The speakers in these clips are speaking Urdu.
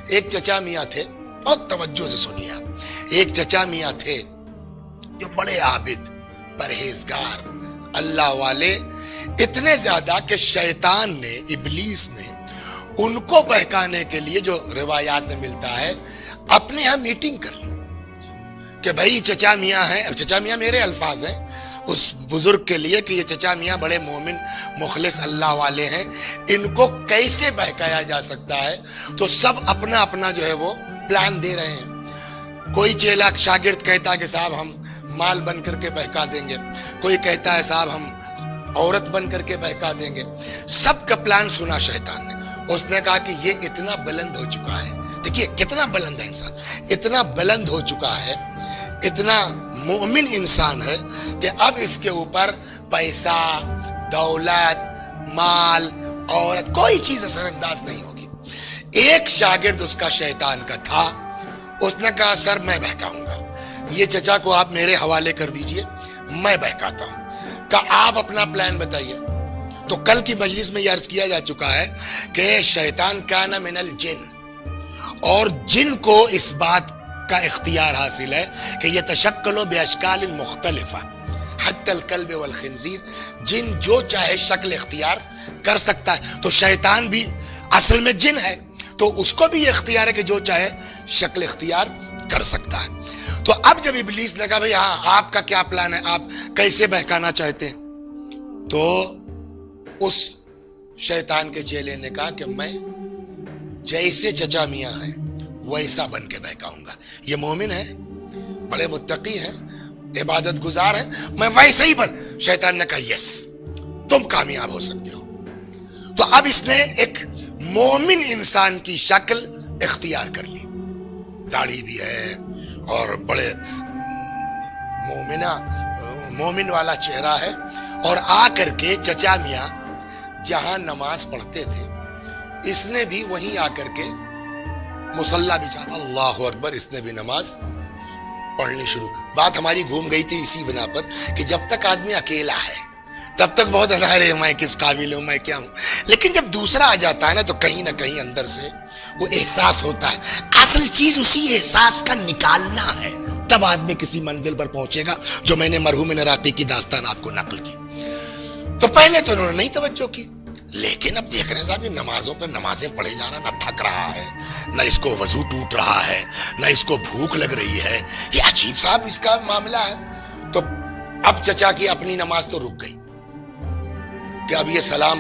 ایک چچا میاں تھے، بہت توجہ سے سنیے آپ، ایک چچا میاں تھے جو بڑے عابد، پرہیزگار، اللہ والے، اتنے زیادہ کہ شیطان نے، ابلیس نے ان کو بہکانے کے لیے، جو روایات میں ملتا ہے، اپنے ہاں میٹنگ کر لی کہ بھائی چچا میاں ہیں، اب چچا میاں میرے الفاظ ہیں اس بزرگ کے لیے کہ یہ چچا میاں بڑے مومن مخلص اللہ والے ہیں، ان کو کیسے بہکایا جا سکتا ہے؟ تو سب اپنا اپنا جو ہے وہ پلان دے رہے ہیں۔ کوئی چیلا شاگرد کہتا ہے کہ صاحب ہم مال بن کر کے بہکا دیں گے، کوئی کہتا ہے صاحب ہم عورت بن کر کے بہکا دیں گے۔ سب کا پلان سنا شیطان نے، اس نے کہا کہ یہ اتنا بلند ہو چکا ہے، دیکھیے کتنا بلند ہے انسان، اتنا بلند ہو چکا ہے، اتنا مومن انسان ہے کہ اب اس کے اوپر پیسہ، دولت، مال، عورت، کوئی چیز اثر انداز نہیں ہوگی۔ ایک شاگرد اس کا شیطان کا تھا، اس نے کہا سر میں بہکاؤں گا، یہ چچا کو آپ میرے حوالے کر دیجئے، میں بہکاتا ہوں۔ کہا آپ اپنا پلان بتائیے۔ تو کل کی مجلس میں یہ عرض کیا جا چکا ہے کہ شیطان کان من الجن، اور جن کو اس بات کا اختیار حاصل ہے کہ یہ تشکلوا باشکال مختلفہ حتی الکلب والخنزیر، جن جو چاہے شکل اختیار کر سکتا ہے، تو شیطان بھی اصل میں جن ہے، تو اس کو بھی یہ اختیار ہے کہ جو چاہے شکل اختیار کر سکتا ہے۔ تو اب جب ابلیس نے کہا بھئی ہاں آپ کا کیا پلان ہے، آپ کیسے بہکانا چاہتے ہیں، تو اس شیطان کے چیلے نے کہا کہ میں جیسے چچا میاں ہیں ویسا بن کے بہکاؤں گا، یہ مومن ہے، بڑے متقی ہیں، عبادت گزار ہیں، میں ویسا ہی بن۔ شیطان نے کہا یس تم کامیاب ہو سکتے ہو۔ تو اب اس نے ایک مومن انسان کی شکل اختیار کر لی، داڑھی بھی ہے اور بڑے مومن والا چہرہ ہے، اور آ کر کے چچا میاں جہاں نماز پڑھتے تھے اس نے بھی وہیں آ کر کے مصلی بچھا، اللہ اکبر، اس نے بھی نماز پڑھنی شروع۔ بات ہماری گھوم گئی تھی اسی بنا پر کہ جب تک آدمی اکیلا ہے تب تک بہت ارے میں کس قابل ہوں، میں کیا ہوں، لیکن جب دوسرا آ جاتا ہے نا تو کہیں نہ کہیں اندر سے وہ احساس ہوتا ہے۔ اصل چیز اسی احساس کا نکالنا ہے، تب آدمی کسی منزل پر پہنچے گا، جو میں نے مرحوم عراقی کی داستان آپ کو نقل کی۔ تو پہلے تو انہوں نے نہیں توجہ کی، لیکن اب دیکھ رہے ہیں صاحب یہ نمازوں پر نمازیں پڑھے جا رہا، نہ تھک رہا ہے، نہ اس کو وضو ٹوٹ رہا ہے، نہ اس کو بھوک لگ رہی ہے، یہ عجیب صاحب اس کا معاملہ ہے۔ تو اب چچا کی اپنی نماز تو رک گئی کہ اب یہ سلام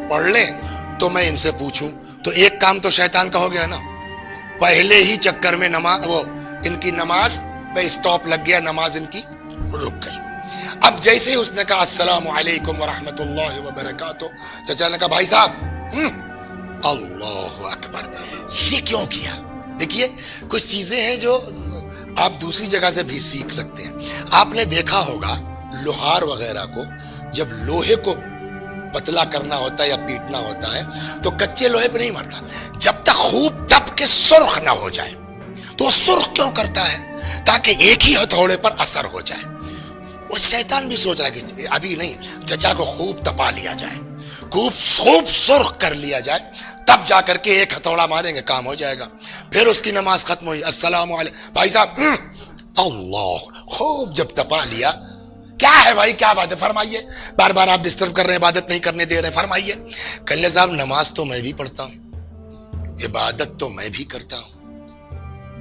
پڑھ لیں تو میں ان سے پوچھوں، تو ایک کام تو شیطان کا ہو گیا نا، پہلے ہی چکر میں نماز، وہ ان کی نماز پہ اسٹاپ لگ گیا، نماز ان کی رک گئی۔ اب جیسے ہی اس نے کہا السلام علیکم ورحمۃ اللہ وبرکاتہ، چچا نے کہا بھائی صاحب اللہ اکبر، یہ کیوں کیا؟ دیکھیے کچھ چیزیں ہیں جو آپ دوسری جگہ سے بھی سیکھ سکتے ہیں۔ آپ نے دیکھا ہوگا لوہار وغیرہ کو جب لوہے کو پتلا کرنا ہوتا ہے یا پیٹنا ہوتا ہے تو کچے لوہے پہ نہیں مارتا، جب تک خوب تپ کے سرخ نہ ہو جائے۔ تو وہ سرخ کیوں کرتا ہے؟ تاکہ ایک ہی ہتھوڑے پر اثر ہو جائے۔ وہ شیطان بھی سوچ رہا ہے کہ ابھی نہیں، چچا کو خوب تپا لیا جائے، خوب سرخ کر لیا جائے، تب جا کر کے ایک ہتھوڑا ماریں گے کام ہو جائے گا۔ پھر اس کی نماز ختم ہوئی، السلام علیکم بھائی صاحب، اللہ، خوب جب تپا لیا، کیا ہے بھائی کیا بات ہے، فرمائیے، بار بار آپ ڈسٹرب کر رہے ہیں، عبادت نہیں کرنے دے رہے، فرمائیے۔ کہنے صاحب نماز تو میں بھی پڑھتا ہوں، عبادت تو میں بھی کرتا ہوں،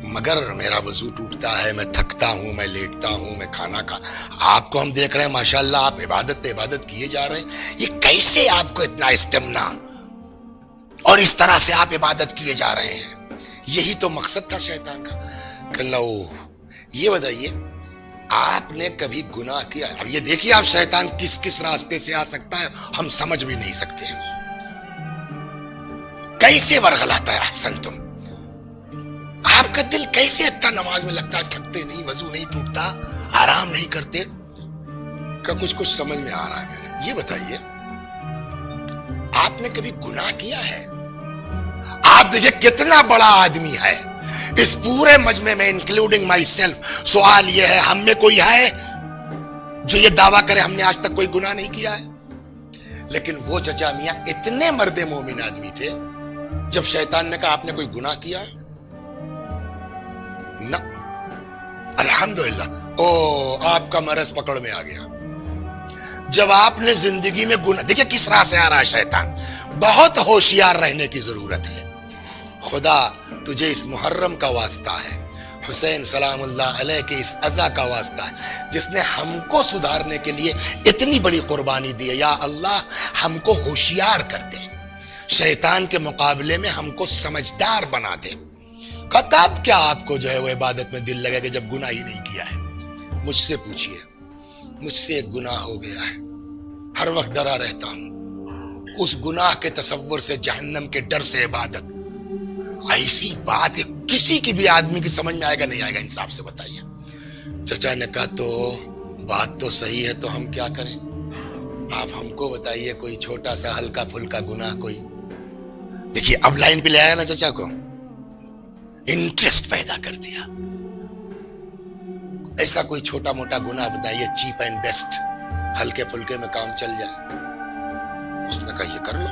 مگر میرا وضو ٹوٹتا ہے، میں تھکتا ہوں، میں لیٹتا ہوں، میں کھانا آپ کو ہم دیکھ رہے ہیں ماشاءاللہ آپ عبادت پہ عبادت کیے جا رہے ہیں، یہ کیسے آپ کو اتنا اسٹیمنا اور اس طرح سے آپ عبادت کیے جا رہے ہیں؟ یہی تو مقصد تھا شیطان کا۔ کہ لو یہ بتائیے آپ نے کبھی گناہ کیا؟ اب یہ دیکھیے آپ شیطان کس کس راستے سے آ سکتا ہے ہم سمجھ بھی نہیں سکتے ہیں، کیسے ورغلاتا ہے۔ احسن تم، آپ کا دل کیسے اتنا نماز میں لگتا ہے، تھکتے نہیں، وضو نہیں ٹوٹتا، آرام نہیں کرتے، کا کچھ سمجھ میں آ رہا ہے میرے۔ یہ بتائیے آپ نے کبھی گناہ کیا ہے؟ آپ دیکھیں کتنا بڑا آدمی ہے اس پورے مجمع میں انکلوڈنگ مائی سیلف۔ سوال یہ ہے ہم میں کوئی ہے جو یہ دعویٰ کرے ہم نے آج تک کوئی گناہ نہیں کیا ہے؟ لیکن وہ چچا میاں اتنے مرد مومن آدمی تھے جب شیطان نے کہا آپ نے کوئی گناہ کیا ہے؟ نہ. الحمدللہ. او آپ کا مرض پکڑ میں آ گیا. جب آپ نے زندگی میں گناہ، دیکھیں کس راہ سے آ رہا ہے شیطان. بہت ہوشیار رہنے کی ضرورت ہے. خدا تجھے اس محرم کا واسطہ ہے، حسین سلام اللہ علیہ کے اس عزا کا واسطہ ہے جس نے ہم کو سدھارنے کے لیے اتنی بڑی قربانی دی ہے. یا اللہ ہم کو ہوشیار کر دے، شیطان کے مقابلے میں ہم کو سمجھدار بنا دے. تب کیا آپ کو جو ہے وہ عبادت میں دل لگے گا جب گناہ ہی نہیں کیا ہے. مجھ سے پوچھئے، مجھ سے ایک گناہ ہو گیا ہے، ہر وقت ڈرا رہتا ہوں. اس گناہ کے تصور سے، جہنم کے ڈر سے عبادت، ایسی بات ہے کسی کی بھی آدمی کی سمجھ میں آئے گا نہیں آئے گا؟ انصاف سے بتائیے. چچا نے کہا تو بات تو صحیح ہے، تو ہم کیا کریں؟ آپ ہم کو بتائیے کوئی چھوٹا سا ہلکا پھلکا گناہ کوئی. دیکھیے اب لائن پہ لے آیا نا چچا کو، انٹرسٹ پیدا کر دیا. ایسا کوئی چھوٹا موٹا گناہ بتائیے، چیپ اینڈ بیسٹ، ہلکے پھلکے میں کام چل جائے. اس نے کہا یہ کر لو.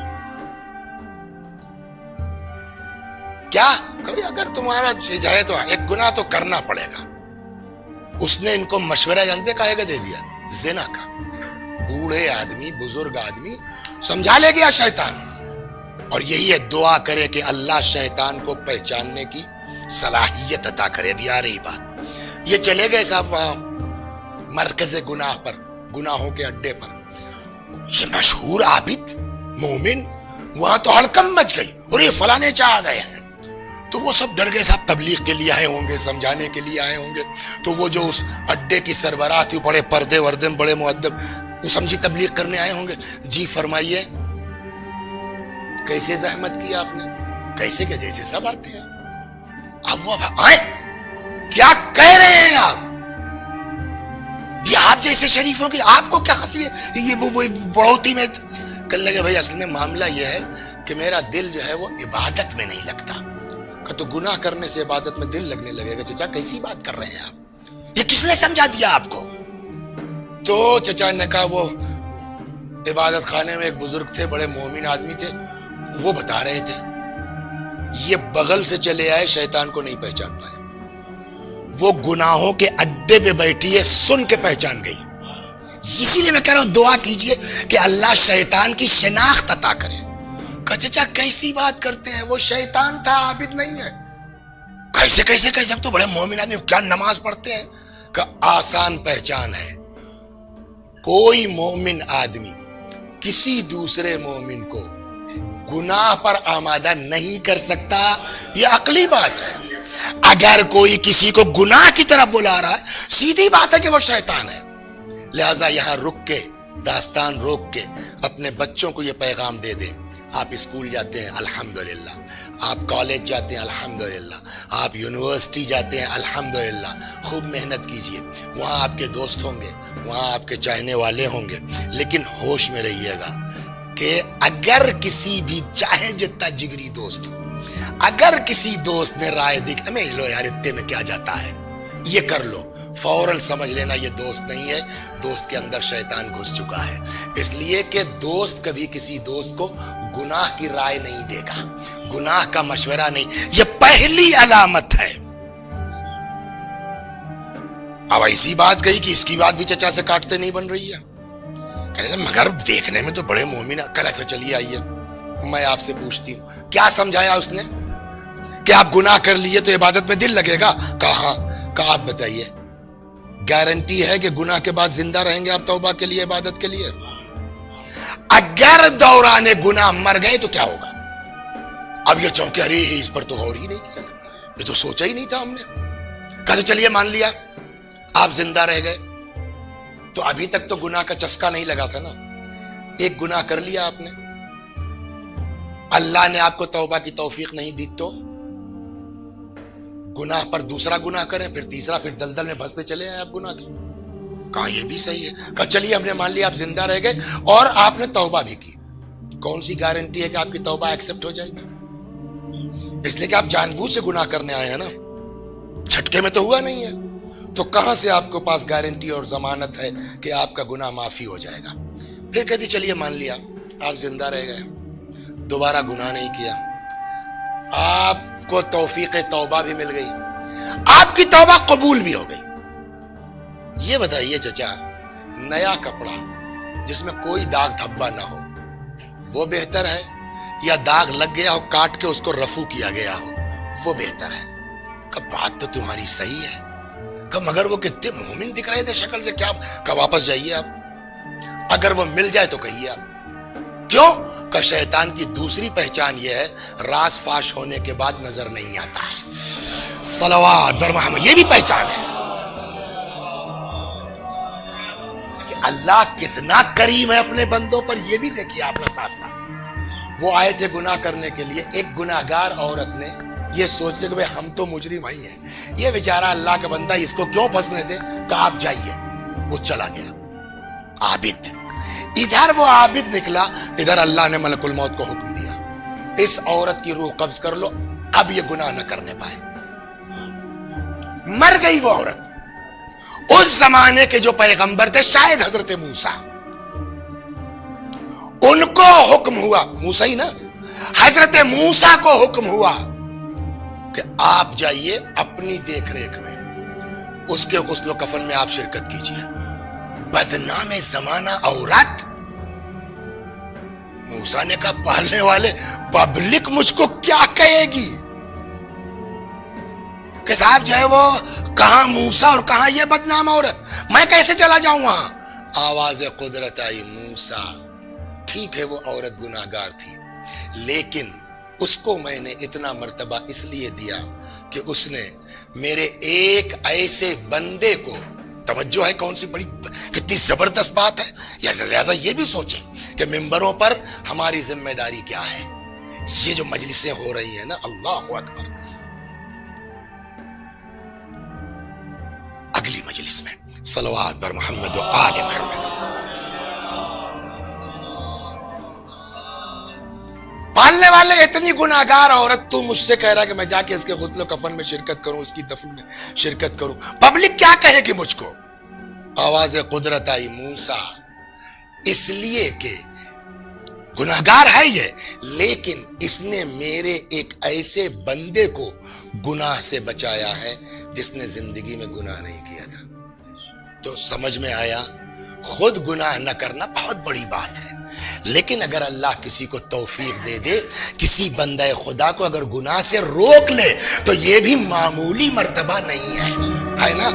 کیا کبھی اگر تمہارا چیز ہے تو ایک گناہ تو کرنا پڑے گا. اس نے ان کو مشورہ جانتے کہے گا دے دیا، زنا کا. بوڑھے آدمی، بزرگ آدمی سمجھا لے گیا شیطان. اور یہی ہے، دعا کرے کہ اللہ شیطان کو پہچاننے کی صلاحیت عطا کرے. اب آ رہی بات، یہ چلے گئے صاحب وہاں مرکز گناہ پر، گناہوں کے اڈے پر. یہ مشہور عابد مومن وہاں تو ہڑکم مچ گئی، اور یہ فلانے چاہ گئے ہیں. تو وہ سب ڈر گئے صاحب، تبلیغ کے لیے آئے ہوں گے، سمجھانے کے لیے آئے ہوں گے. تو وہ جو اس اڈے کی سربراہ تھی، بڑے پردے وردے بڑے مؤدب، وہ سمجھی تبلیغ کرنے آئے ہوں گے. جی فرمائیے کیسے زحمت کی آپ نے؟ کیسے کہ جیسے سب آتے ہیں. اب وہ آئے، کیا کہہ رہے ہیں آپ؟ یہ آپ جیسے شریفوں کی آپ کو کیا ہنسی ہے؟ یہ بڑھوتی میں کر لگے. بھائی اصل میں معاملہ یہ ہے کہ میرا دل جو ہے وہ عبادت میں نہیں لگتا. تو گناہ کرنے سے عبادت میں دل لگنے لگے گا. چچا کیسی بات کر رہے ہیں آپ؟ یہ کس نے سمجھا دیا آپ کو؟ تو چچا نے کہا وہ عبادت خانے میں ایک بزرگ تھے، بڑے مومن آدمی تھے، وہ بتا رہے تھے. یہ بغل سے چلے آئے، شیطان کو نہیں پہچان پائے. وہ گناہوں کے اڈے پہ بیٹھی ہے، سن کے پہچان گئی. اسی لیے میں کہہ رہا ہوں دعا کیجئے کہ اللہ شیطان کی شناخت عطا کرے. چچا کیسی بات کرتے ہیں؟ وہ شیطان تھا، عابد نہیں ہے. کیسے کیسے کیسے؟ اب تو بڑے مومن آدمی کیا نماز پڑھتے ہیں. کہ آسان پہچان ہے، کوئی مومن آدمی کسی دوسرے مومن کو گناہ پر آمادہ نہیں کر سکتا. یہ عقلی بات ہے. اگر کوئی کسی کو گناہ کی طرف بلا رہا ہے، سیدھی بات ہے کہ وہ شیطان ہے. لہذا یہاں رک کے، داستان روک کے اپنے بچوں کو یہ پیغام دے دیں. آپ اسکول جاتے ہیں الحمدللہ، آپ کالج جاتے ہیں الحمدللہ، آپ یونیورسٹی جاتے ہیں الحمدللہ. خوب محنت کیجئے، وہاں آپ کے دوست ہوں گے، وہاں آپ کے چاہنے والے ہوں گے. لیکن ہوش میں رہیے گا کہ اگر کسی بھی چاہے جتنا جگری دوست ہو، اگر کسی دوست نے رائے دی کہ میں لو یار اتنے میں کیا جاتا ہے، یہ کر لو، فوراً سمجھ لینا یہ دوست نہیں ہے. دوست کے اندر شیطان گھس چکا ہے. اس لیے کہ دوست کبھی کسی دوست کو گناہ کی رائے نہیں دے گا، گناہ کا مشورہ نہیں. یہ پہلی علامت ہے. اب ایسی بات گئی کہ اس کی بات بھی چچا سے کاٹتے نہیں بن رہی ہے. مگر دیکھنے میں تو بڑے مومن ہے. کل اچھا چلیے آئیے میں آپ سے پوچھتی ہوں، کیا سمجھایا اس نے کہ آپ گناہ کر لیے تو عبادت میں دل لگے گا؟ کہاں؟ کہا آپ بتائیے گارنٹی ہے کہ گناہ کے بعد زندہ رہیں گے آپ توبہ کے لیے، عبادت کے لیے؟ اگر دوران گناہ مر گئے تو کیا ہوگا؟ اب یہ چونکہ ارے اس پر تو غور ہی نہیں کیا، یہ تو سوچا ہی نہیں تھا ہم نے. کہا تو چلیے مان لیا آپ زندہ رہ گئے، تو ابھی تک تو گناہ کا چسکا نہیں لگا تھا نا. ایک گناہ کر لیا آپ نے، اللہ نے آپ کو توبہ کی توفیق نہیں دی تو گناہ پر دوسرا گناہ کریں، پھر تیسرا، پھر دلدل میں پھنستے چلے آئے آپ گناہ کی. کہا یہ بھی صحیح ہے. کہا چلیے ہم نے مان لیا آپ زندہ رہ گئے اور آپ نے توبہ بھی کی. کون سی گارنٹی ہے کہ آپ کی توبہ ایکسپٹ ہو جائے گی؟ اس لیے کہ آپ جان بوجھ سے گناہ کرنے آئے ہیں نا، چھٹکے میں تو ہوا نہیں ہے. تو کہاں سے آپ کو پاس گارنٹی اور ضمانت ہے کہ آپ کا گناہ معافی ہو جائے گا؟ پھر کہتی چلیے مان لیا آپ زندہ رہ گئے، دوبارہ گناہ نہیں کیا. آپ کو توفیق توبہ بھی مل گئی, آپ کی توبہ قبول بھی ہو گئی. یہ بتائیے چچا, نیا کپڑا جس میں کوئی داغ دھبا نہ ہو وہ بہتر ہے, یا داغ لگ گیا ہو کاٹ کے اس کو رفو کیا گیا ہو وہ بہتر ہے؟ کہ بات تو تمہاری صحیح ہے, کہ مگر وہ کتنے مومن دکھ رہے تھے شکل سے, کیا کہ واپس جائیے آپ, اگر وہ مل جائے تو کہیے آپ. کیوں کہ شیطان کی دوسری پہچان یہ ہے, راز فاش ہونے کے بعد نظر نہیں آتا ہے. صلوات بر محمد, یہ بھی پہچان ہے. اللہ کتنا کریم ہے اپنے بندوں پر, یہ بھی دیکھیے آپ نے ساتھ ساتھ. وہ آئے تھے گناہ کرنے کے لیے, ایک گناہگار عورت نے یہ سوچ لیا کہ ہم تو مجرم ہی ہیں, یہ بیچارہ اللہ کا بندہ, اس کو کیوں پھنسنے دے, کہ آپ جائیے. وہ چلا گیا عابد. ادھر وہ عابد نکلا, ادھر اللہ نے ملک الموت کو حکم دیا اس عورت کی روح قبض کر لو, اب یہ گناہ نہ کرنے پائے. مر گئی وہ عورت. اس زمانے کے جو پیغمبر تھے شاید حضرت موسیٰ, ان کو حکم ہوا, موسیٰ ہی نا, حضرت موسیٰ کو حکم ہوا کہ آپ جائیے اپنی دیکھ ریکھ میں اس کے غسل و کفن میں آپ شرکت کیجیے. بدنام زمانہ عورت. موسیٰ نے کہا پالنے والے پبلک مجھ کو کیا کہے گی, کہ صاحب جو ہے وہ کہاں موسیٰ اور کہاں یہ بدنام عورت, میں کیسے چلا جاؤں وہاں. آواز قدرت آئی, موسیٰ ٹھیک ہے وہ عورت گناہگار تھی, لیکن اس کو میں نے اتنا مرتبہ اس لیے دیا کہ اس نے میرے ایک ایسے بندے کو, توجہ ہے کون سی بڑی کتنی زبردست بات ہے, لہذا یہ بھی سوچیں کہ ممبروں پر ہماری ذمہ داری کیا ہے. یہ جو مجلسیں ہو رہی ہیں نا, اللہ اکبر, اگلی مجلس میں صلوات بر محمد و آل محمد. پالنے والے اتنی گناہگار عورت, تو مجھ سے کہہ رہا کہ میں جا کے اس کے غسل و کفن میں شرکت کروں, اس کی دفن میں شرکت کروں, پبلک کیا کہے گی مجھ کو. آواز قدرت آئی, موسیٰ اس لیے کہ گناہگار ہے یہ, لیکن اس نے میرے ایک ایسے بندے کو گناہ سے بچایا ہے جس نے زندگی میں گناہ نہیں کیا تھا. تو سمجھ میں آیا, خود گناہ نہ کرنا بہت بڑی بات ہے, لیکن اگر اللہ کسی کو توفیق دے دے, کسی بندہ خدا کو اگر گناہ سے روک لے, تو یہ بھی معمولی مرتبہ نہیں ہے نا.